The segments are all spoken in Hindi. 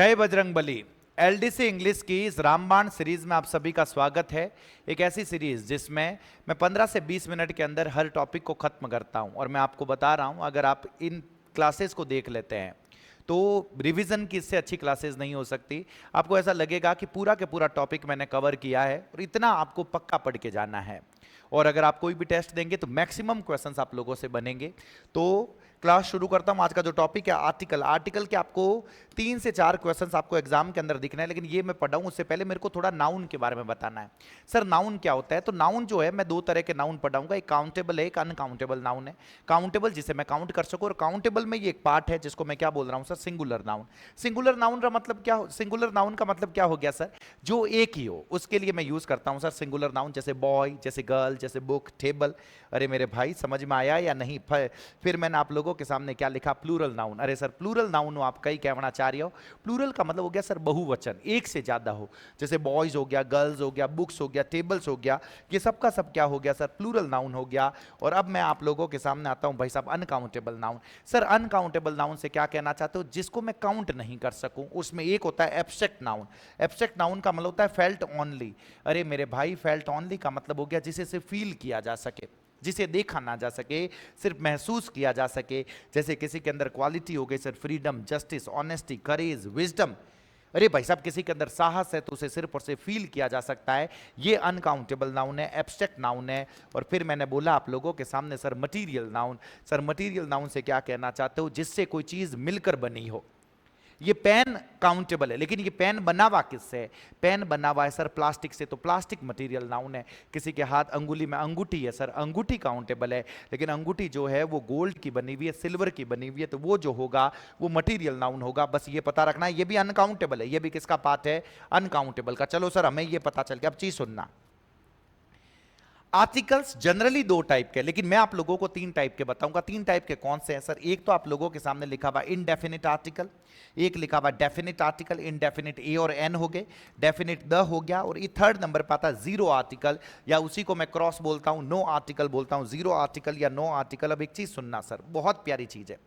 जय बजरंगबली। एलडीसी इंग्लिश की इस रामबाण सीरीज में आप सभी का स्वागत है। एक ऐसी सीरीज जिसमें मैं 15 से 20 मिनट के अंदर हर टॉपिक को खत्म करता हूं और मैं आपको बता रहा हूं, अगर आप इन क्लासेस को देख लेते हैं तो रिवीजन की इससे अच्छी क्लासेस नहीं हो सकती। आपको ऐसा लगेगा कि पूरा के पूरा टॉपिक मैंने कवर किया है और इतना आपको पक्का पढ़ के जाना है। और अगर आप कोई भी टेस्ट देंगे तो मैक्सिमम क्वेश्चंस आप लोगों से बनेंगे। तो क्लास शुरू करता हूं। आज का जो टॉपिक है आर्टिकल। आर्टिकल के आपको 3 से 4 क्वेश्चंस आपको एग्जाम के अंदर दिखना है, लेकिन ये मैं पढ़ाऊं उससे पहले मेरे को थोड़ा नाउन के बारे में बताना है। सर नाउन क्या होता है? तो नाउन जो है, मैं दो तरह के नाउन पढ़ाऊंगा, एक काउंटेबल है, एक अनकाउंटेबल नाउन है। काउंटेबल जिसे मैं काउंट कर सकूं, और काउंटेबल में ये एक पार्ट है जिसको मैं क्या बोल रहा हूं sir, singular noun. Singular noun का मतलब क्या? सिंगुलर नाउन का मतलब क्या हो गया सर? जो एक ही हो, उसके लिए मैं यूज करता हूं सर सिंगुलर नाउन। जैसे बॉय, जैसे गर्ल, जैसे बुक, टेबल। अरे मेरे भाई समझ में आया या नहीं? फिर मैंने आप लोगों के सामने क्या लिखा? Plural noun. अरे सर प्लूरल नाउन हो, आप कई कहना चाह रहे हो। प्लूरल का मतलब हो गया सर बहुवचन, एक से ज्यादा हो। जैसे बॉयज हो गया, गर्ल्स हो गया, बुक्स हो गया, टेबल्स हो गया, ये सब का सब क्या हो गया सर? प्लूरल नाउन हो गया। और अब मैं आप लोगों के सामने आता हूं भाई साहब uncountable noun. Sir uncountable noun से क्या कहना चाहते हो? जिसको मैं काउंट नहीं कर सकूं। उसमें एक होता है एब्स्ट्रैक्ट नाउन। एब्स्ट्रैक्ट नाउन का मतलब होता है फेल्ट ओनली। अरे मेरे भाई फेल्ट ओनली का मतलब हो गया जिसे से फील किया जा सके, जिसे देखा ना जा सके, सिर्फ महसूस किया जा सके। जैसे किसी के अंदर क्वालिटी हो गई सर, फ्रीडम, जस्टिस, ऑनेस्टी, करेज, विजडम। अरे भाई साहब किसी के अंदर साहस है तो उसे सिर्फ और सिर्फ फील किया जा सकता है। ये अनकाउंटेबल नाउन है, एब्स्ट्रैक्ट नाउन है। और फिर मैंने बोला आप लोगों के सामने sir material noun. Sir material noun से क्या कहना चाहते हो? जिससे कोई चीज मिलकर बनी हो। ये पेन काउंटेबल है, लेकिन ये पेन बना हुआ किससे है? पेन बना हुआ है सर प्लास्टिक से, तो प्लास्टिक मटेरियल नाउन है। किसी के हाथ अंगुली में अंगूठी है सर, अंगूठी काउंटेबल है, लेकिन अंगूठी जो है वो गोल्ड की बनी हुई है, सिल्वर की बनी हुई है, तो वो जो होगा वो मटेरियल नाउन होगा। बस ये पता रखना है, ये भी अनकाउंटेबल है। ये भी किसका पार्ट है? अनकाउंटेबल का। चलो सर हमें ये पता चल गया। अब चीज सुनना, आर्टिकल्स जनरली दो टाइप के, लेकिन मैं आप लोगों को 3 टाइप के बताऊंगा। 3 टाइप के कौन से हैं सर? एक तो आप लोगों के सामने लिखा हुआ इनडेफिनिट आर्टिकल, एक लिखा हुआ डेफिनिट आर्टिकल। इनडेफिनिट ए और एन हो गए, डेफिनिट द हो गया, और ये थर्ड नंबर पर आता है जीरो आर्टिकल, या उसी को मैं क्रॉस बोलता हूं, नो आर्टिकल बोलता हूं, जीरो आर्टिकल या नो आर्टिकल। अब एक चीज सुनना सर, बहुत प्यारी चीज है,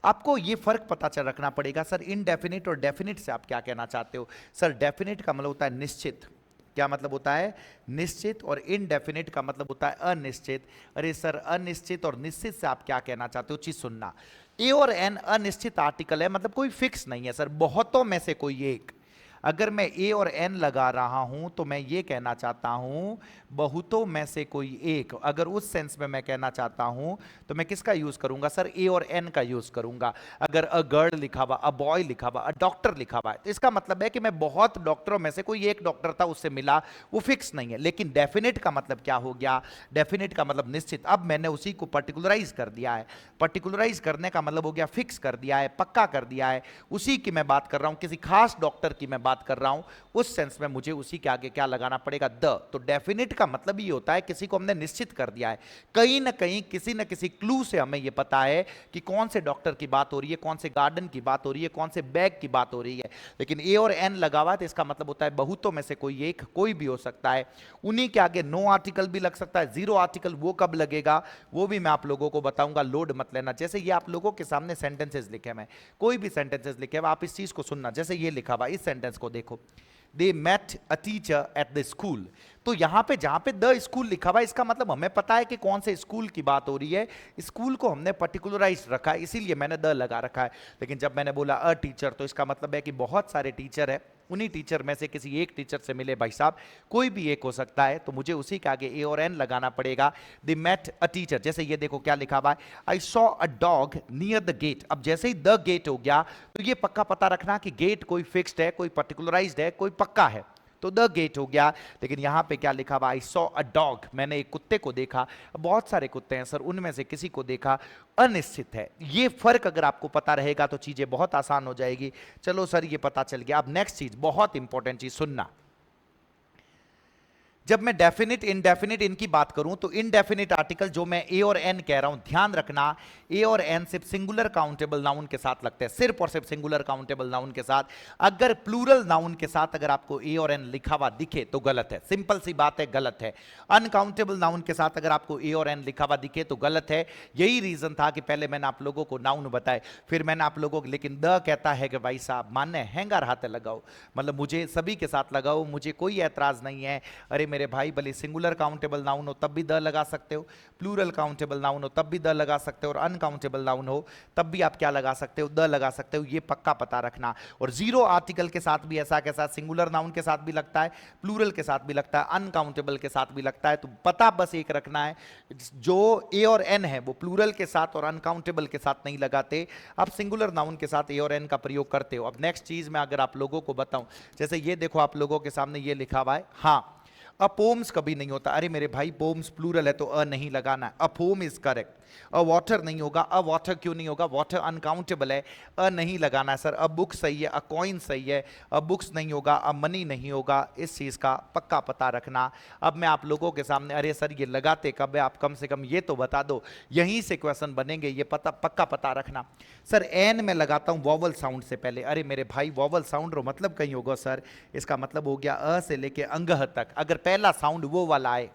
आपको ये फर्क पता चल रखना पड़ेगा सर। इनडेफिनिट और डेफिनिट से आप क्या कहना चाहते हो? सर डेफिनिट का मतलब होता है निश्चित। क्या मतलब होता है? निश्चित। और इनडेफिनिट का मतलब होता है अनिश्चित। अरे सर अनिश्चित और निश्चित से आप क्या कहना चाहते हो? चीज सुनना, ए और एन अनिश्चित आर्टिकल है, मतलब कोई फिक्स नहीं है सर, बहुतों में से कोई एक। अगर मैं ए और एन लगा रहा हूं तो मैं ये कहना चाहता हूं बहुतों में से कोई एक। अगर उस सेंस में मैं कहना चाहता हूं तो मैं किसका यूज करूंगा सर? ए और एन का यूज करूंगा। अगर अ गर्ल लिखा हुआ, अ बॉय लिखा हुआ, अ डॉक्टर लिखा हुआ है, तो इसका मतलब है कि मैं बहुत डॉक्टरों में से कोई एक डॉक्टर था उससे मिला, वो फिक्स नहीं है। लेकिन डेफिनेट का मतलब क्या हो गया? डेफिनेट का मतलब निश्चित। अब मैंने उसी को पर्टिकुलराइज कर दिया है। पर्टिकुलराइज करने का मतलब हो गया फिक्स कर दिया है, पक्का कर दिया है। उसी की मैं बात कर रहा हूं, किसी खास डॉक्टर की मैं बात कर रहा हूं, उस सेंस में मुझे उसी के आगे क्या लगाना पड़ेगा? द। तो डेफिनेट का मतलब ये होता है किसी को हमने निश्चित कर दिया है, कहीं ना कहीं किसी ना किसी क्लू से हमें ये पता है कि कौन से डॉक्टर की बात हो रही है, कौन से गार्डन की बात हो रही है, कौन से बैग की बात हो रही है। लेकिन ए और एन लगा हुआ है तो इसका मतलब होता है बहुतों में से कोई एक, कोई भी हो सकता है। उन्हीं के आगे नो आर्टिकल भी लग सकता है। जीरो आर्टिकल वो कब लगेगा वो भी मैं आप लोगों को बताऊंगा, लोड मत लेना। जैसे ये आप लोगों के सामने सेंटेंसेस लिखे हैं, कोई भी सेंटेंसेस लिखे हैं, आप इस चीज को सुनना। जैसे ये लिखा हुआ, इस सेंटेंस को देखो, they met a teacher at the school. तो यहां पे जहां पे द स्कूल लिखा हुआ है, इसका मतलब हमें पता है कि कौन से स्कूल की बात हो रही है। स्कूल को हमने पर्टिकुलराइज रखा है, इसीलिए मैंने द लगा रखा है। लेकिन जब मैंने बोला अ टीचर, तो इसका मतलब है कि बहुत सारे टीचर है, उन्हीं टीचर में से किसी एक टीचर से मिले भाई साहब, कोई भी एक हो सकता है, तो मुझे उसी के आगे ए और एन लगाना पड़ेगा। They met a teacher. जैसे ये देखो क्या लिखा हुआ है, I saw a dog near the gate. अब जैसे ही द गेट हो गया तो ये पक्का पता रखना कि गेट कोई फिक्स्ड है, कोई पर्टिकुलराइज्ड है, कोई पक्का है, तो द गेट हो गया। लेकिन यहां पे क्या लिखा हुआ? आई सॉ अ डॉग, मैंने एक कुत्ते को देखा। बहुत सारे कुत्ते हैं सर, उनमें से किसी को देखा, अनिश्चित है। ये फर्क अगर आपको पता रहेगा तो चीजें बहुत आसान हो जाएगी। चलो सर ये पता चल गया। अब नेक्स्ट चीज, बहुत इंपॉर्टेंट चीज सुनना। जब मैं डेफिनिट इनडेफिनिट इनकी बात करूं तो इनडेफिनिट आर्टिकल जो मैं ए और एन कह रहा हूं, ध्यान रखना ए और एन सिर्फ सिंगुलर काउंटेबल नाउन के साथ लगते हैं, सिर्फ और सिर्फ सिंगुलर काउंटेबल नाउन के साथ। अगर प्लूरल नाउन के साथ अगर आपको ए और एन लिखा हुआ दिखे तो गलत है, सिंपल सी बात है, गलत है। अनकाउंटेबल नाउन के साथ अगर आपको ए और एन लिखा हुआ दिखे तो गलत है। यही रीजन था कि पहले मैंने आप लोगों को नाउन बताए, फिर मैंने आप लोगों को, लेकिन द कहता है कि भाई साहब मान्य हैंगर हाथ लगाओ, मतलब मुझे सभी के साथ लगाओ, मुझे कोई ऐतराज नहीं है। अरे मेरे भाई, भले सिंगुलर काउंटेबल नाउन हो तब भी द लगा सकते हो, प्लूरल काउंटेबल नाउन हो तब भी द लगा सकते हो, और अनकाउंटेबल नाउन हो तब भी आप क्या लगा सकते हो, द लगा सकते हो। ये पक्का पता रखना। और जीरो आर्टिकल के साथ भी ऐसा के साथ सिंगुलर नाउन के साथ भी लगता है, प्लूरल के साथ भी लगता है, अनकाउंटेबल के साथ भी लगता है। तो पता बस एक रखना है, जो ए और एन है वो प्लूरल के साथ और अनकाउंटेबल के साथ नहीं लगाते, आप सिंगुलर नाउन के साथ ए और एन का प्रयोग करते हो। अब नेक्स्ट चीज मैं अगर आप लोगों को बताऊं, जैसे ये देखो आप लोगों के सामने ये लिखा हुआ है, हाँ अ पोम्स कभी नहीं होता। अरे मेरे भाई, पोम्स प्लूरल है तो अ नहीं लगाना है। A poem is correct. A water नहीं होगा। अ वाटर क्यों नहीं होगा? वाटर अनकाउंटेबल है, अ नहीं लगाना है सर। अ बुक सही है, अ कॉइन सही है, अ बुक्स नहीं होगा, अ मनी नहीं होगा। इस चीज का पक्का पता रखना। अब मैं आप लोगों के सामने, अरे सर ये लगाते कब है, आप कम से कम ये तो बता दो, यहीं से क्वेश्चन बनेंगे, ये पता पक्का पता रखना। सर एन में लगाता हूं वॉवल साउंड से पहले। अरे मेरे भाई, वॉवल साउंड रो मतलब कहीं होगा सर, इसका मतलब हो गया अ से लेके अंगह तक। अगर पहला साउंड वो वाला आए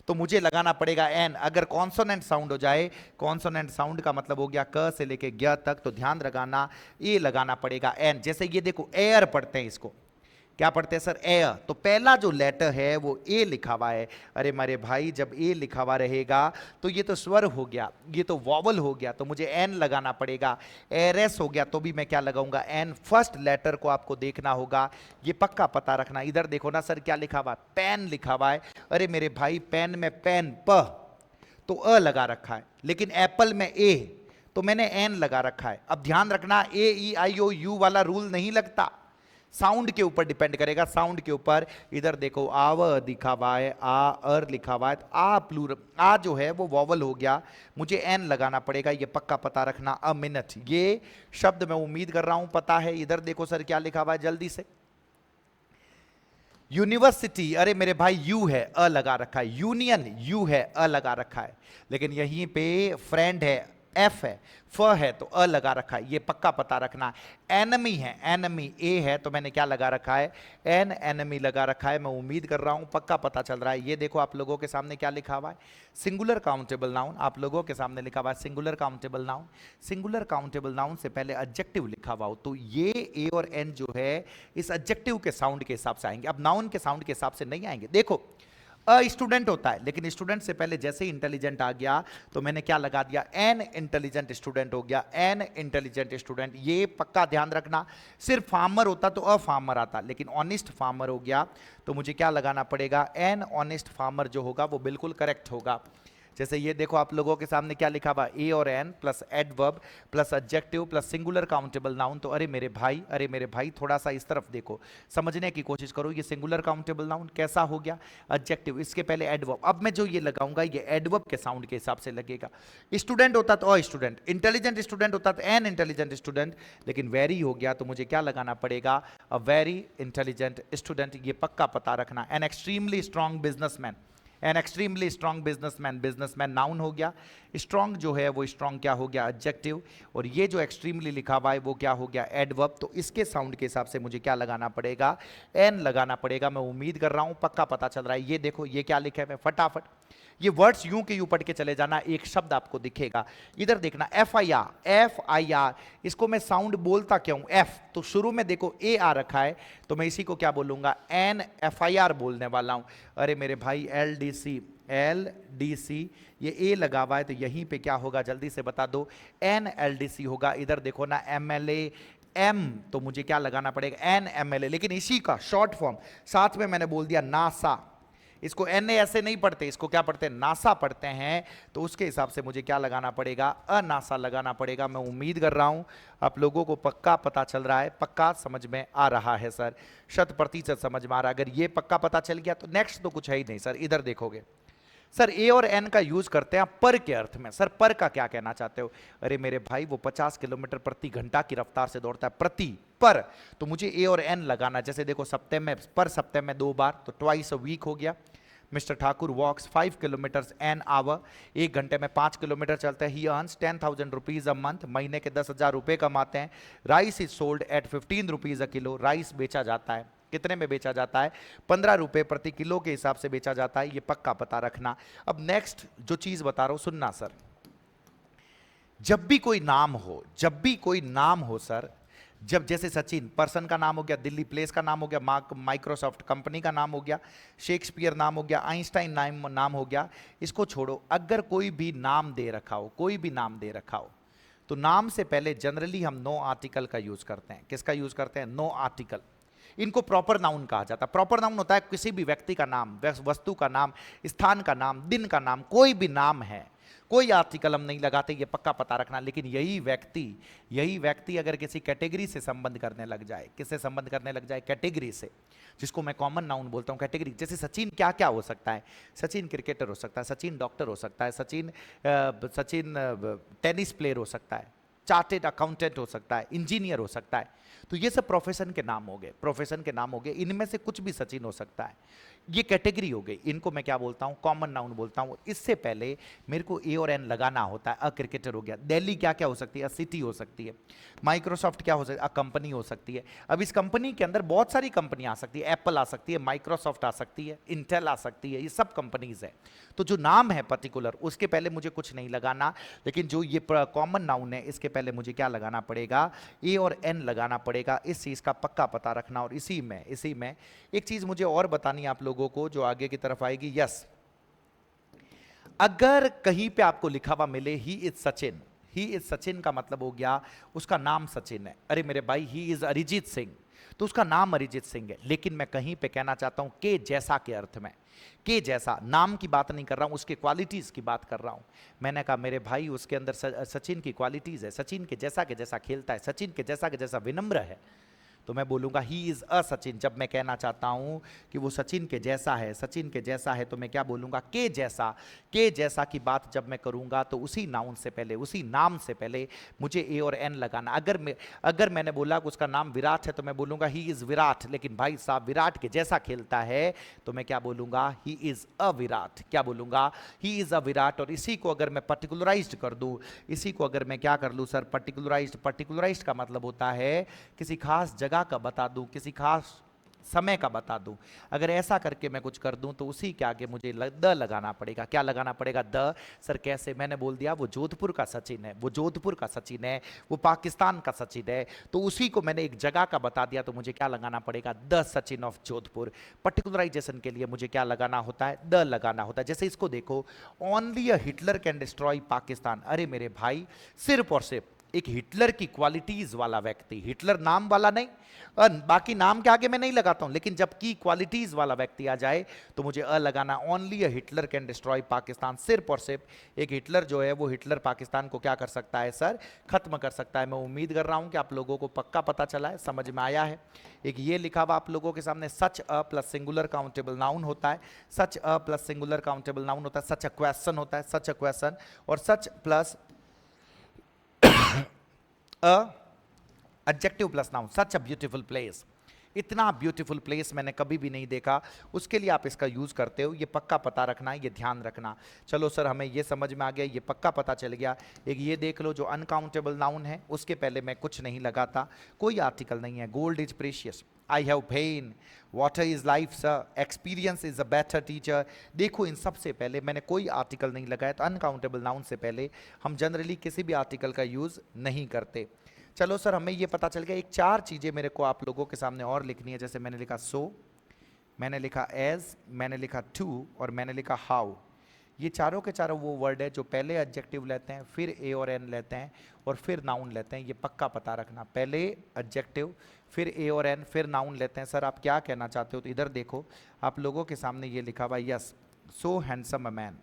तो मुझे लगाना पड़ेगा एन। अगर कॉन्सोनेंट साउंड हो जाए, कॉन्सोनेंट साउंड का मतलब हो गया क से लेके ज्ञ तक, तो ध्यान लगाना ए लगाना पड़ेगा एन। जैसे ये देखो एयर पढ़ते हैं, इसको क्या पढ़ते हैं सर? एयर। तो पहला जो लेटर है वो ए लिखा हुआ है। अरे मेरे भाई, जब ए लिखा हुआ रहेगा तो ये तो स्वर हो गया, ये तो वॉवल हो गया, तो मुझे एन लगाना पड़ेगा। एरएस हो गया तो भी मैं क्या लगाऊंगा? एन। फर्स्ट लेटर को आपको देखना होगा, ये पक्का पता रखना। इधर देखो ना सर, क्या लिखा हुआ है? पेन लिखा हुआ है। अरे मेरे भाई, पेन में पेन प तो अ लगा रखा है, लेकिन एप्पल में ए तो मैंने एन लगा रखा है। अब ध्यान रखना, ए ई आई ओ यू वाला रूल नहीं लगता, साउंड के ऊपर डिपेंड करेगा, साउंड के ऊपर। इधर देखो आव दिखा हुआ है, आ अर लिखा हुआ है, तो आ प्लूरल, आ जो है वो वॉवल हो गया, मुझे एन लगाना पड़ेगा, ये पक्का पता रखना। अ मिनट, ये शब्द मैं उम्मीद कर रहा हूं पता है। इधर देखो सर क्या लिखा हुआ है, जल्दी से। यूनिवर्सिटी, अरे मेरे भाई यू है, अ लगा रखा है। यूनियन, यू है, अ लगा रखा है, लेकिन यहीं पे फ्रेंड है, एफ है। फ है तो अ लगा रखा है, ये पक्का पता रखना। एनमी है, एनमी ए है तो मैंने क्या लगा रखा है? एन एनमी लगा रखा है। मैं उम्मीद कर रहा हूं पक्का पता चल रहा है। ये देखो आप लोगों के सामने क्या लिखा हुआ है, सिंगुलर काउंटेबल नाउन। आप लोगों के सामने लिखा हुआ है singular countable noun. Singular countable noun से पहले एडजेक्टिव लिखा हुआ हो तो ये ए और एन जो है इस एडजेक्टिव के साउंड के हिसाब से आएंगे, अब नाउन के साउंड के हिसाब से नहीं आएंगे। देखो अ स्टूडेंट होता है, लेकिन स्टूडेंट से पहले जैसे ही इंटेलिजेंट आ गया तो मैंने क्या लगा दिया? एन इंटेलिजेंट स्टूडेंट हो गया, एन इंटेलिजेंट स्टूडेंट। ये पक्का ध्यान रखना। सिर्फ फार्मर होता तो अ फार्मर आता, लेकिन ऑनेस्ट फार्मर हो गया तो मुझे क्या लगाना पड़ेगा? एन ऑनेस्ट फार्मर जो होगा वो बिल्कुल करेक्ट होगा। जैसे ये देखो आप लोगों के सामने क्या लिखा हुआ, ए और an plus adverb plus adjective plus singular countable noun. तो अरे मेरे भाई थोड़ा सा इस तरफ देखो, समझने की कोशिश करो। ये सिंगुलर काउंटेबल नाउन कैसा हो गया? एडजेक्टिव, इसके पहले एडवर्ब। अब मैं जो ये लगाऊंगा ये एडवर्ब के साउंड के हिसाब से लगेगा। स्टूडेंट होता तो अ स्टूडेंट, इंटेलिजेंट स्टूडेंट होता तो एन इंटेलिजेंट स्टूडेंट, लेकिन वेरी हो गया तो मुझे क्या लगाना पड़ेगा? A very intelligent student. ये पक्का पता रखना। An extremely strong businessman, an extremely strong businessman, businessman noun हो गया। स्ट्रॉन्ग जो है वो स्ट्रॉन्ग क्या हो गया? एडजेक्टिव। और ये जो एक्सट्रीमली लिखा हुआ है वो क्या हो गया? एडवर्ब। तो इसके साउंड के हिसाब से मुझे क्या लगाना पड़ेगा? एन लगाना पड़ेगा। मैं उम्मीद कर रहा हूं पक्का पता चल रहा है। ये देखो ये क्या लिखा है, मैं फटाफट ये वर्ड्स यूं के यूं पढ़ के चले जाना, एक शब्द आपको दिखेगा। इधर देखना, F I R, F I R, इसको मैं साउंड बोलता क्यों? एफ, तो शुरू में देखो ए आ रखा है तो मैं इसी को क्या बोलूंगा? एन एफ आई आर बोलने वाला हूं। अरे मेरे भाई, L D C, L D C, ये ए लगा हुआ है तो यहीं पे क्या होगा जल्दी से बता दो? एन एल डी सी होगा। इधर देखो ना, एम एल ए, एम, तो मुझे क्या लगाना पड़ेगा? एन एम एल ए, लेकिन इसी का शॉर्ट फॉर्म साथ में मैंने बोल दिया नासा। इसको एन ए ऐसे नहीं पढ़ते, इसको क्या पढ़ते हैं? नासा पढ़ते हैं। तो उसके हिसाब से मुझे क्या लगाना पड़ेगा? अनासा लगाना पड़ेगा। मैं उम्मीद कर रहा हूं आप लोगों को पक्का पता चल रहा है, पक्का समझ में आ रहा है सर, 100% समझ में आ रहा है। अगर ये पक्का पता चल गया तो नेक्स्ट तो कुछ है ही नहीं सर। इधर देखोगे सर, ए और एन का यूज करते हैं पर के अर्थ में। सर पर का क्या कहना चाहते हो? अरे मेरे भाई, वो 50 किलोमीटर प्रति घंटा की रफ्तार से दौड़ता है, प्रति पर, तो मुझे ए और एन लगाना। जैसे देखो सप्ताह में, पर सप्ताह में 2 बार, तो ट्वाइस अ वीक हो गया। Mister Thakur walks 5 kilometres an hour, 1 घंटे में 5 किलोमीटर चलते हैं। He earns 10,000 rupees a month, महीने के 10,000 रुपये कमाते हैं। Rice is sold at 15 rupees a kilo, rice बेचा जाता है, कितने में बेचा जाता है? 15 रुपये प्रति किलो के हिसाब से बेचा जाता है, ये पक्का पता रखना। अब नेक्स्ट जो चीज बता रहा हूं सुनना सर, जब भी कोई नाम हो, जब भी कोई नाम हो सर, जब जैसे सचिन पर्सन का नाम हो गया, दिल्ली प्लेस का नाम हो गया, माइक्रोसॉफ्ट कंपनी का नाम हो गया, शेक्सपियर नाम हो गया, आइंस्टाइन नाम हो गया, इसको छोड़ो, अगर कोई भी नाम दे रखा हो, कोई भी नाम दे रखा हो, तो नाम से पहले जनरली हम नो आर्टिकल का यूज करते हैं। किसका यूज करते हैं? No article. इनको प्रॉपर नाउन कहा जाता है। प्रॉपर नाउन होता है किसी भी व्यक्ति का नाम, वस्तु का नाम, स्थान का नाम, दिन का नाम, कोई भी नाम है, कोई आर्टिकल हम नहीं लगाते, ये पक्का पता रखना। लेकिन यही व्यक्ति अगर किसी कैटेगरी से संबंध करने लग जाए, किससे संबंध करने लग जाए? कैटेगरी से, जिसको मैं कॉमन नाउन बोलता हूं, कैटेगरी। जैसे सचिन क्या क्या हो सकता है? सचिन क्रिकेटर हो सकता है, सचिन डॉक्टर हो सकता है, सचिन टेनिस प्लेयर हो सकता है, चार्टेड अकाउंटेंट हो सकता है, इंजीनियर हो सकता है। तो ये सब प्रोफेशन के नाम हो गए, प्रोफेशन के नाम हो गए। इनमें से कुछ भी सचिन हो सकता है, ये कैटेगरी हो गई। इनको मैं क्या बोलता हूं? कॉमन नाउन बोलता हूं। इससे पहले मेरे को ए और एन लगाना होता है। अ क्रिकेटर हो गया, दिल्ली क्या क्या हो सकती है? अ सिटी हो सकती है, माइक्रोसॉफ्ट क्या हो सकती है? अ कंपनी हो सकती है। अब इस कंपनी के अंदर बहुत सारी कंपनियां आ सकती है, एप्पल आ सकती है, माइक्रोसॉफ्ट आ सकती है, इंटेल आ सकती है, ये सब कंपनीज है। तो जो नाम है पर्टिकुलर, उसके पहले मुझे कुछ नहीं लगाना, लेकिन जो ये कॉमन नाउन है, इसके पहले मुझे क्या लगाना पड़ेगा? ए और एन लगाना पड़ेगा। इस चीज का पक्का पता रखना। और इसी में एक चीज मुझे और बतानी है आप लोगों को, जो आगे की तरफ आएगी। यस, अगर कहीं पे आपको लिखा हुआ मिले he is Sachin, he is Sachin का मतलब हो गया उसका नाम सचिन है। अरे मेरे भाई, ही इज अरिजीत सिंह, तो उसका नाम अरिजीत सिंह है। लेकिन मैं कहीं पे कहना चाहता हूं के जैसा के अर्थ में, के जैसा, नाम की बात नहीं कर रहा हूं, उसके क्वालिटीज की बात कर रहा हूं। मैंने कहा मेरे भाई उसके अंदर सचिन की क्वालिटीज है, सचिन के जैसा खेलता है, सचिन के जैसा विनम्र है, तो मैं बोलूंगा ही इज अ सचिन। जब मैं कहना चाहता हूं कि वो सचिन के जैसा है, सचिन के जैसा है, तो मैं क्या बोलूंगा? के जैसा की बात जब मैं करूंगा तो उसी नाउन से पहले, उसी नाम से पहले मुझे ए और एन लगाना। अगर मैंने बोला कि उसका नाम विराट है, तो मैं बोलूंगा ही इज विराट। लेकिन भाई साहब विराट के जैसा खेलता है, तो मैं क्या बोलूंगा? He is a Virat. क्या बोलूंगा? He is a Virat. और इसी को अगर मैं पर्टिकुलराइज्ड कर दूं, इसी को अगर मैं क्या कर लूं सर? पर्टिकुलराइज्ड का मतलब होता है किसी खास जगह का बता दूं, किसी खास समय का बता दूं। अगर ऐसा करके मैं कुछ कर दूं, तो उसी के आगे मुझे द लगाना पड़ेगा। क्या लगाना पड़ेगा? द। सर कैसे? मैंने बोल दिया वो जोधपुर का सचिन है, वो जोधपुर का सचिन है, वो पाकिस्तान का सचिन है, तो उसी को मैंने एक जगह का बता दिया, तो मुझे क्या लगाना पड़ेगा? The Sachin of Jodhpur. Particularisation के लिए मुझे क्या लगाना होता है? द लगाना होता है। जैसे इसको देखो, only a Hitler can destroy Pakistan. अरे मेरे भाई, सिर्फ और सिर्फ एक हिटलर की क्वालिटीज वाला व्यक्ति, हिटलर नाम वाला नहीं, बाकी नाम के आगे मैं नहीं लगाता हूं, लेकिन जब की क्वालिटीज वाला व्यक्ति आ जाए तो मुझे अ लगाना। Only a Hitler can destroy Pakistan. सिर्फ और सिर्फ एक हिटलर जो है, वो हिटलर पाकिस्तान को क्या कर सकता है सर? खत्म कर सकता है। मैं उम्मीद कर रहा हूं कि आप लोगों को पक्का पता चला है, समझ में आया है। एक ये लिखा हुआ आप लोगों के सामने, सच अ प्लस सिंगुलर काउंटेबल नाउन होता है, सच अ प्लस सिंगुलर काउंटेबल नाउन होता है, सच अ क्वेश्चन होता है, सच अ क्वेश्चन, और such plus adjective plus noun, such a beautiful place. इतना ब्यूटीफुल प्लेस मैंने कभी भी नहीं देखा। उसके लिए आप इसका यूज करते हो, ये पक्का पता रखना, ये ध्यान रखना। चलो सर, हमें ये समझ में आ गया, ये पक्का पता चल गया। एक ये देख लो, जो अनकाउंटेबल नाउन है, उसके पहले मैं कुछ नहीं लगाता, कोई आर्टिकल नहीं है। Gold is precious, I have pen, water is life sir, experience is a better teacher. देखो, इन सब से पहले मैंने कोई आर्टिकल नहीं लगाया। तो अनकाउंटेबल नाउन से पहले हम जनरली किसी भी आर्टिकल का यूज नहीं करते। चलो सर, हमें ये पता चल गया। एक 4 चीजें मेरे को आप लोगों के सामने और लिखनी है। जैसे मैंने लिखा सो, मैंने लिखा एज, मैंने लिखा टू, और मैंने लिखा हाउ। ये चारों के चारों वो वर्ड है जो पहले एडजेक्टिव लेते हैं, फिर ए और एन लेते हैं, और फिर नाउन लेते हैं। ये पक्का पता रखना, पहले एडजेक्टिव, फिर ए और एन, फिर नाउन लेते हैं। सर आप क्या कहना चाहते हो? तो इधर देखो, आप लोगों के सामने ये लिखा हुआ, yes, so handsome a man,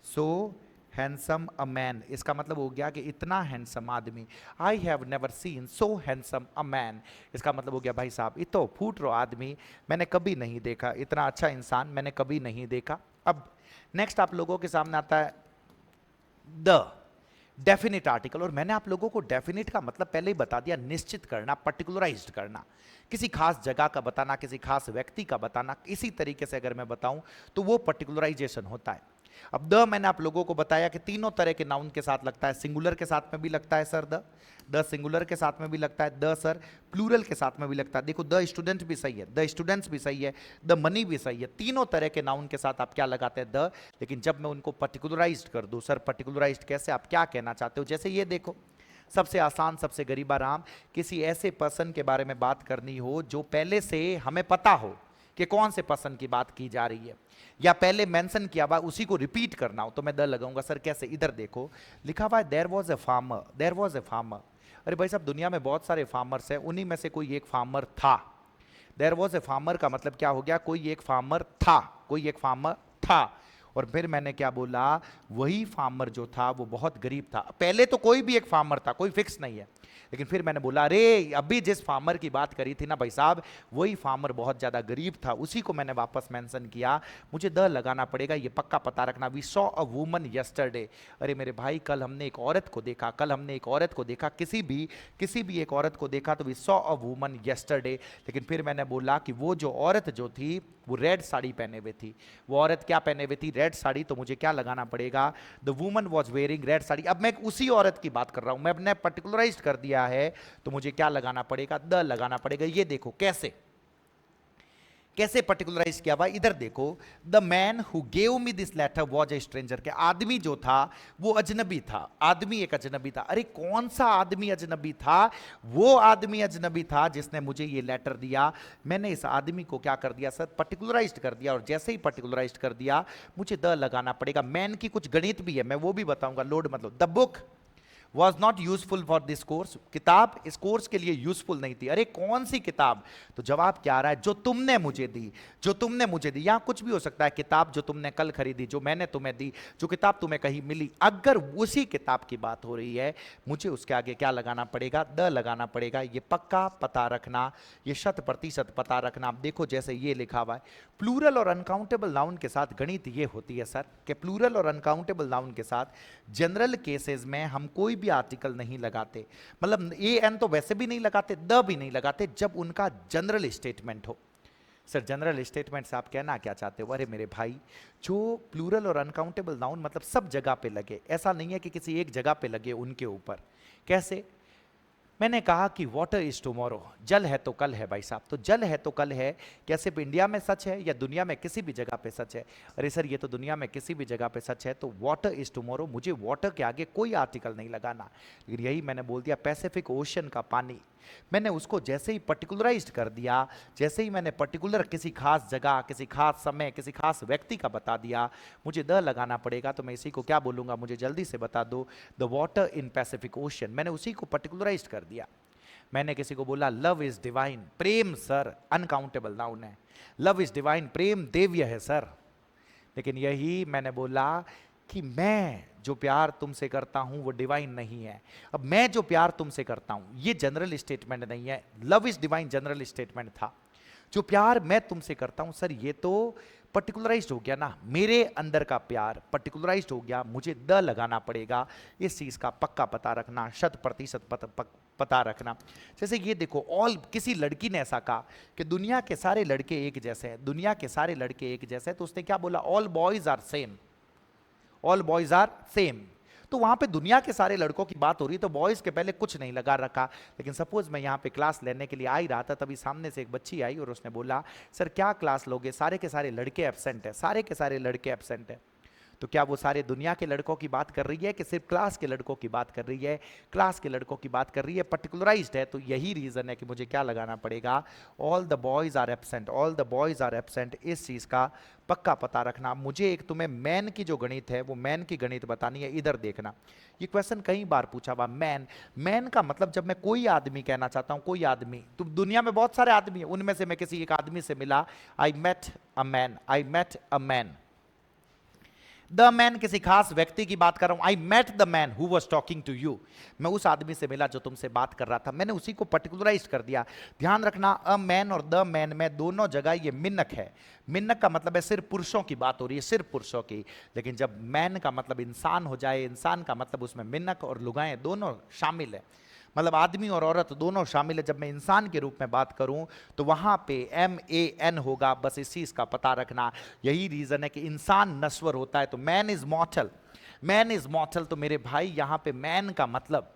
so handsome a man. इसका मतलब हो गया कि इतना हैंडसम आदमी, I have never seen so handsome a man. इसका मतलब हो गया भाई साहब, इतो फूट रो आदमी मैंने कभी नहीं देखा, इतना अच्छा इंसान मैंने कभी नहीं देखा। अब नेक्स्ट आप लोगों के सामने आता है द। Definite article. और मैंने आप लोगों को डेफिनेट का मतलब पहले ही बता दिया, निश्चित करना, पर्टिकुलराइज्ड करना, किसी खास जगह का बताना, किसी खास व्यक्ति का बताना। इसी तरीके से अगर मैं बताऊं तो वो पर्टिकुलराइजेशन होता है। अब द मैंने आप लोगों को बताया कि तीनों तरह के नाउन के साथ लगता है। सिंगुलर के साथ में भी लगता है सर द सिंगुलर के साथ में भी लगता है द सर, प्लूरल के साथ में भी लगता है। देखो द स्टूडेंट भी सही है, द स्टूडेंट्स भी सही है, द मनी भी सही है। तीनों तरह के नाउन के साथ आप क्या लगाते हैं, द। लेकिन जब मैं उनको पर्टिकुलराइज्ड कर दूं, सर पर्टिकुलराइज्ड कैसे, आप क्या कहना चाहते हो? जैसे ये देखो, सबसे आसान, सबसे गरीबा राम, किसी ऐसे पर्सन के बारे में बात करनी हो जो पहले से हमें पता हो कि कौन से पर्सन की बात की जा रही है, या पहले मेंशन किया हुआ उसी को रिपीट करना हो, तो मैं द लगाऊंगा। सर कैसे? इधर देखो लिखा हुआ है there was a farmer, there was a farmer. अरे भाई साहब, दुनिया में बहुत सारे फार्मर्स हैं, उन्हीं में से कोई एक फार्मर था। देयर वाज ए फार्मर का मतलब क्या हो गया? कोई एक फार्मर था, कोई एक फार्मर था। और फिर मैंने क्या बोला? वही फार्मर जो था वो बहुत गरीब था। पहले तो कोई भी एक फार्मर था, कोई फिक्स नहीं है। लेकिन फिर मैंने बोला अरे अभी जिस फार्मर की बात करी थी ना भाई साहब, वही फार्मर बहुत ज़्यादा गरीब था, उसी को मैंने वापस मेंशन किया। मुझे द लगाना पड़ेगा, ये पक्का पता रखना। We saw a woman yesterday. अरे मेरे भाई, कल हमने एक औरत को देखा, कल हमने एक औरत को देखा, किसी भी एक औरत को देखा, तो we saw a woman yesterday. लेकिन फिर मैंने बोला कि वो जो औरत जो थी वो रेड साड़ी पहने हुए थी। वो औरत क्या पहने हुए थी? रेड साड़ी। तो मुझे क्या लगाना पड़ेगा? The woman was wearing red sari. अब मैं उसी औरत की बात कर रहा हूं, मैं अपने पर्टिकुलराइज कर दिया है, तो मुझे क्या लगाना पड़ेगा? द लगाना पड़ेगा। ये देखो कैसे कैसे पर्टिकुलराइज किया हुआ, इधर देखो। The man who gave me this letter was a stranger. के आदमी जो था वो अजनबी था, आदमी एक अजनबी था। अरे कौन सा आदमी अजनबी था? वो आदमी अजनबी था जिसने मुझे ये लेटर दिया। मैंने इस आदमी को क्या कर दिया सर? पर्टिकुलराइज कर दिया। और जैसे ही पर्टिकुलराइज कर दिया, मुझे द लगाना पड़ेगा। मैन की कुछ गणित भी है, मैं वो भी बताऊंगा। लोड मतलब the book was not useful for this course. किताब इस कोर्स के लिए यूजफुल नहीं थी। अरे कौन सी किताब? तो जवाब क्या आ रहा है? जो तुमने मुझे दी, जो तुमने मुझे दी। यहां कुछ भी हो सकता है, किताब जो तुमने कल खरीदी, जो मैंने तुम्हें दी, जो किताब तुम्हें कहीं मिली। अगर उसी किताब की बात हो रही है, मुझे उसके आगे क्या लगाना पड़ेगा? द लगाना पड़ेगा। ये पक्का पता रखना, ये 100% पता रखना। आप देखो जैसे ये लिखा हुआ है, प्लूरल और अनकाउंटेबल नाउन के साथ गणित ये होती है सर, कि प्लूरल और अनकाउंटेबल नाउन के साथ जनरल केसेस में हम कोई भी आर्टिकल नहीं लगाते। मतलब ए एन तो वैसे भी नहीं लगाते, द भी नहीं लगाते, जब उनका जनरल स्टेटमेंट हो। सर जनरल स्टेटमेंट से आप कहना क्या चाहते हो? अरे मेरे भाई, जो प्लूरल और अनकाउंटेबल नाउन मतलब सब जगह पे लगे, ऐसा नहीं है कि किसी एक जगह पे लगे उनके ऊपर। कैसे? मैंने कहा कि वाटर इज टुमारो, जल है तो कल है भाई साहब। तो जल है तो कल है, क्या सिर्फ इंडिया में सच है या दुनिया में किसी भी जगह पे सच है? अरे सर ये तो दुनिया में किसी भी जगह पे सच है। तो वाटर इज टुमारो, मुझे वाटर के आगे कोई आर्टिकल नहीं लगाना। लेकिन यही मैंने बोल दिया, पैसिफिक ओशन का पानी। मैंने उसको जैसे ही पर्टिकुलराइज्ड कर दिया, जैसे ही मैंने पर्टिकुलर किसी खास जगह, किसी खास समय, किसी खास व्यक्ति का बता दिया, मुझे द लगाना पड़ेगा। तो मैं इसी को क्या बोलूंगा? मुझे जल्दी से बता दो, the water in Pacific ocean. मैंने उसी को पर्टिकुलराइज्ड कर दिया। मैंने किसी को बोला love is divine, Prem sir uncountable noun है। लव इज डिवाइन, प्रेम देव्य है सर। लेकिन यही मैंने बोला कि मैं जो प्यार तुमसे करता हूं वो डिवाइन नहीं है। अब मैं जो प्यार तुमसे करता हूं ये जनरल स्टेटमेंट नहीं है, love is divine general statement था। जो प्यार मैं तुमसे करता हूं सर, ये तो पर्टिकुलराइज्ड हो गया ना, मेरे अंदर का प्यार पर्टिकुलराइज्ड हो गया। मुझे द लगाना पड़ेगा। इस चीज का पक्का पता रखना, 100% पता रखना। जैसे ये देखो, ऑल, किसी लड़की ने ऐसा कहा कि दुनिया के सारे लड़के एक जैसे हैं, दुनिया के सारे लड़के एक जैसे हैं, तो उसने क्या बोला? All boys are same, all boys are same. तो वहां पे दुनिया के सारे लड़कों की बात हो रही है, तो बॉयज के पहले कुछ नहीं लगा रखा। लेकिन सपोज मैं यहाँ पे क्लास लेने के लिए आ ही रहा था, तभी सामने से एक बच्ची आई और उसने बोला सर क्या क्लास लोगे? सारे के सारे लड़के एब्सेंट है, सारे के सारे लड़के एब्सेंट है। तो क्या वो सारे दुनिया के लड़कों की बात कर रही है कि सिर्फ क्लास के लड़कों की बात कर रही है? क्लास के लड़कों की बात कर रही है, पर्टिकुलराइज्ड है। तो यही रीजन है कि मुझे क्या लगाना पड़ेगा? All the boys are absent, all the boys are absent. इस चीज का पक्का पता रखना। मुझे एक तुम्हें मैन की जो गणित है वो मैन की गणित बतानी है। इधर देखना, ये क्वेश्चन कई बार पूछा हुआ। मैन, मैन का मतलब जब मैं कोई आदमी कहना चाहता हूं, कोई आदमी, तो दुनिया में बहुत सारे आदमी है, उनमें से मैं किसी एक आदमी से मिला, I met a man, I met a man. The man किसी खास व्यक्ति की बात कर रहा हूं, I met the man who was talking to you, मैं उस आदमी से मिला जो तुमसे बात कर रहा था, मैंने उसी को पर्टिकुलराइज कर दिया। ध्यान रखना, अ मैन और द मैन में दोनों जगह ये मिन्नक है। मिन्नक का मतलब है सिर्फ पुरुषों की बात हो रही है, सिर्फ पुरुषों की। लेकिन जब मैन का मतलब इंसान हो जाए, इंसान का मतलब उसमें मिन्नक और लुगाएं दोनों शामिल है, मतलब आदमी और औरत दोनों शामिल है। जब मैं इंसान के रूप में बात करूं तो वहां पे MAN होगा, बस इस चीज का पता रखना। यही रीजन है कि इंसान नश्वर होता है, तो मैन इज मॉर्टल, मैन इज मॉर्टल। तो मेरे भाई यहां पे मैन का मतलब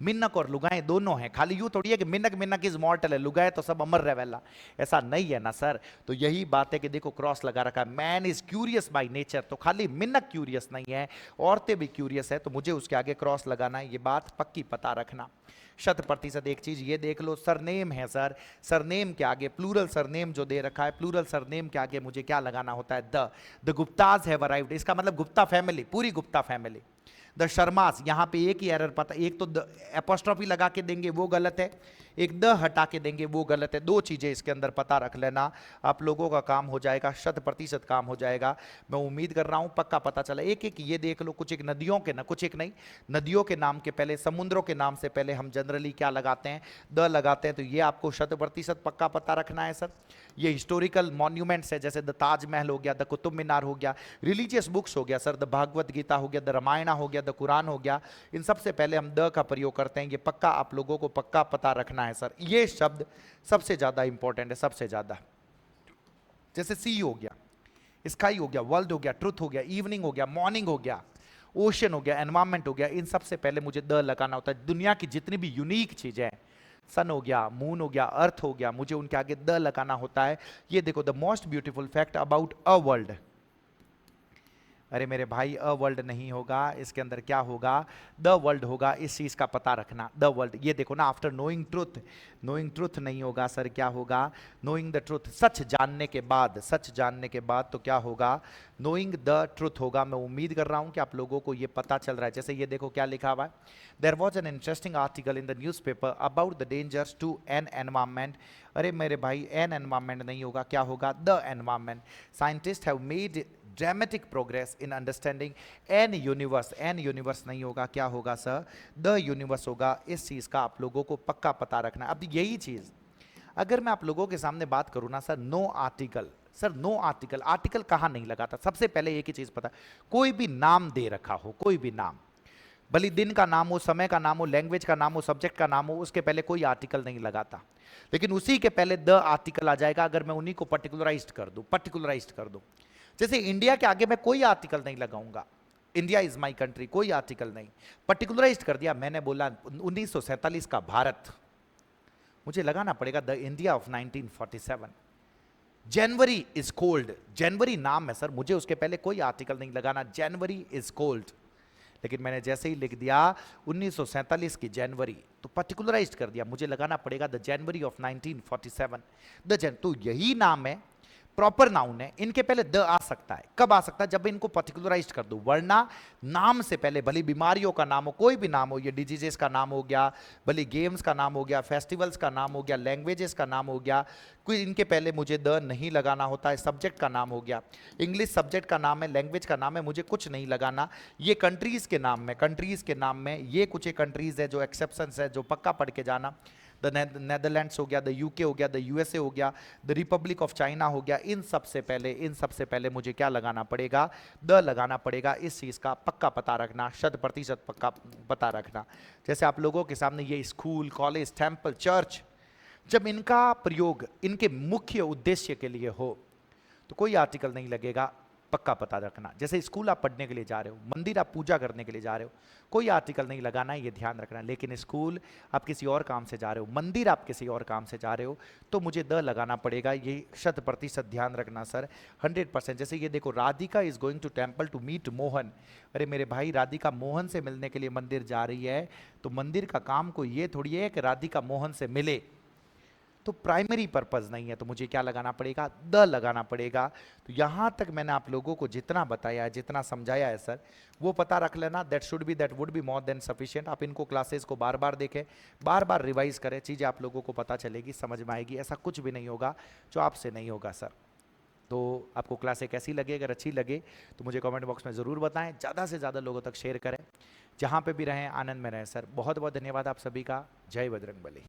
मिन्नक और लुगाएं दोनों हैं। खाली यूं थोड़ी है कि मिन्नक मिन्नक इज मॉर्टल है, लुगाएं तो सब अमर रहेला, ऐसा नहीं है ना सर। तो यही बात है कि देखो क्रॉस लगा रखा है, man is curious by nature, तो खाली मिन्नक क्यूरियस नहीं है, औरतें भी क्यूरियस है, तो मुझे उसके आगे क्रॉस लगाना है, ये बात पक्की पता रखना। 100%। एक चीज ये देख लो, सरनेम है सर, सरनेम के आगे प्लूरल सरनेम जो दे रखा है, प्लूरल सरनेम के आगे मुझे क्या लगाना होता है, द गुप्ताज हैव अराइव्ड, इसका मतलब गुप्ता फैमिली, पूरी गुप्ता फैमिली। द शर्मास, यहां पे एक ही एरर पता, एक तो द एपोस्ट्रोफी लगा के देंगे वो गलत है, एक द हटा के देंगे वो गलत है। दो चीजें इसके अंदर पता रख लेना, आप लोगों का काम हो जाएगा, 100% काम हो जाएगा। मैं उम्मीद कर रहा हूं पक्का पता चला। एक एक ये देख लो, कुछ एक नदियों के ना, कुछ एक नहीं, नदियों के नाम के पहले, समुद्रों के नाम से पहले हम जनरली क्या लगाते हैं, द लगाते हैं। तो ये आपको 100% पक्का पता रखना है सर। ये हिस्टोरिकल मॉन्यूमेंट्स है, जैसे द ताजमहल हो गया, द कुतुब मीनार हो गया, रिलीजियस बुक्स हो गया सर, द भागवत गीता हो गया, द रामायण हो गया, द कुरान हो गया, इन सबसे पहले हम द का प्रयोग करते हैं। ये पक्का आप लोगों को पक्का पता रखना है सर। ये शब्द सबसे ज्यादा इंपॉर्टेंट है, सबसे ज्यादा। जैसे सी हो गया, स्काई हो गया, वर्ल्ड हो गया, ट्रुथ हो गया, इवनिंग हो गया, मॉर्निंग हो गया, ओशन हो गया, एनवायरमेंट हो गया, इन सबसे पहले मुझे द लगाना होता है। दुनिया की जितनी भी यूनिक चीजें हैं, सन हो गया, मून हो गया, अर्थ हो गया, मुझे उनके आगे द लगाना होता है। ये देखो, the most beautiful fact about a world, अरे मेरे भाई अ वर्ल्ड नहीं होगा, इसके अंदर क्या होगा, द वर्ल्ड होगा, इस चीज का पता रखना, द वर्ल्ड। ये देखो ना, after knowing truth, knowing truth नहीं होगा सर, क्या होगा, नोइंग द ट्रुथ, सच जानने के बाद, सच जानने के बाद तो क्या होगा, नोइंग द ट्रुथ होगा। मैं उम्मीद कर रहा हूं कि आप लोगों को ये पता चल रहा है। जैसे ये देखो क्या लिखा हुआ है, there was an interesting article in the newspaper about the dangers to an environment. अरे मेरे भाई एन एनवायरमेंट नहीं होगा, क्या होगा, the environment. Scientist have made dramatic progress in understanding an universe, an universe नहीं होगा, क्या होगा सर, द यूनिवर्स होगा। इस चीज का आप लोगों को पक्का पता रखना है। अब यही चीज अगर मैं आप लोगों के सामने बात करूं ना sir, no article, sir no article, article कहां नहीं लगाता। सबसे पहले एक ही चीज पता, कोई भी नाम दे रखा हो, कोई भी नाम, भले दिन का नाम हो, समय का नाम हो, लैंग्वेज का नाम हो, सब्जेक्ट का नाम हो, उसके पहले कोई आर्टिकल नहीं लगाता। लेकिन उसी के पहले द आर्टिकल आ जाएगा अगर मैं उन्हीं को पर्टिकुलराइज्ड कर दूं, पर्टिकुलराइज्ड कर दूं। जैसे इंडिया के आगे मैं कोई आर्टिकल नहीं लगाऊंगा, इंडिया इज माई कंट्री, कोई आर्टिकल नहीं, पर्टिकुलराइज्ड कर दिया। मैंने बोला 1947 का भारत, मुझे लगाना पड़ेगा the India of 1947। January is cold, जनवरी नाम है सर, मुझे उसके पहले कोई आर्टिकल नहीं लगाना, जनवरी इज कोल्ड। लेकिन मैंने जैसे ही लिख दिया 1947 की जनवरी, तो पर्टिकुलराइज्ड कर दिया, मुझे लगाना पड़ेगा द जनवरी ऑफ 1947। तो यही नाम है, प्रॉपर नाउन है, इनके पहले द आ सकता है। कब आ सकता है, जब इनको पर्टिकुलराइज्ड कर दो, वरना नाम से पहले, भले बीमारियों का नाम हो, कोई भी नाम हो, ये डिजीजेस का नाम हो गया, भले गेम्स का नाम हो गया, फेस्टिवल्स का नाम हो गया, लैंग्वेजेस का नाम हो गया, कोई इनके पहले मुझे द नहीं लगाना होता है। सब्जेक्ट का नाम हो गया, इंग्लिश सब्जेक्ट का नाम है, लैंग्वेज का नाम है, मुझे कुछ नहीं लगाना। ये कंट्रीज के नाम में, कंट्रीज के नाम में ये कुछ एक कंट्रीज है जो एक्सेप्शंस है, जो पक्का पढ़ के जाना। द नेदरलैंड्स हो गया, द यूके हो गया, द यूएसए हो गया, द रिपब्लिक ऑफ चाइना हो गया। इन सबसे पहले, इन सबसे पहले मुझे क्या लगाना पड़ेगा, द लगाना पड़ेगा। इस चीज़ का पक्का पता रखना, 100% पक्का पता रखना। जैसे आप लोगों के सामने ये स्कूल, कॉलेज, टेम्पल, चर्च, जब इनका प्रयोग इनके मुख्य उद्देश्य के लिए हो तो कोई आर्टिकल नहीं लगेगा, पक्का पता रखना। जैसे स्कूल आप पढ़ने के लिए जा रहे हो, मंदिर आप पूजा करने के लिए जा रहे हो, कोई आर्टिकल नहीं लगाना है, ये ध्यान रखना। लेकिन स्कूल आप किसी और काम से जा रहे हो, मंदिर आप किसी और काम से जा रहे हो, तो मुझे द लगाना पड़ेगा, ये 100% ध्यान रखना सर, 100%। जैसे ये देखो, Radhika is going to temple to meet Mohan. अरे मेरे भाई, राधिका मोहन से मिलने के लिए मंदिर जा रही है, तो मंदिर का काम कोई ये थोड़ी है कि राधिका मोहन से मिले, तो प्राइमरी पर्पस नहीं है, तो मुझे क्या लगाना पड़ेगा, द लगाना पड़ेगा। तो यहां तक मैंने आप लोगों को जितना बताया है, जितना समझाया है सर, वो पता रख लेना। That should be, that would be more than sufficient. आप इनको क्लासेस को बार बार देखें, बार बार रिवाइज करें, चीज़ें आप लोगों को पता चलेगी, समझ में आएगी। ऐसा कुछ भी नहीं होगा जो आपसे नहीं होगा सर। तो आपको क्लासें कैसी लगी, अगर अच्छी लगे तो मुझे कमेंट बॉक्स में ज़रूर बताएं, ज़्यादा से ज़्यादा लोगों तक शेयर करें। जहाँ पे भी रहें आनंद में रहें। सर बहुत बहुत धन्यवाद आप सभी का। जय बजरंगबली।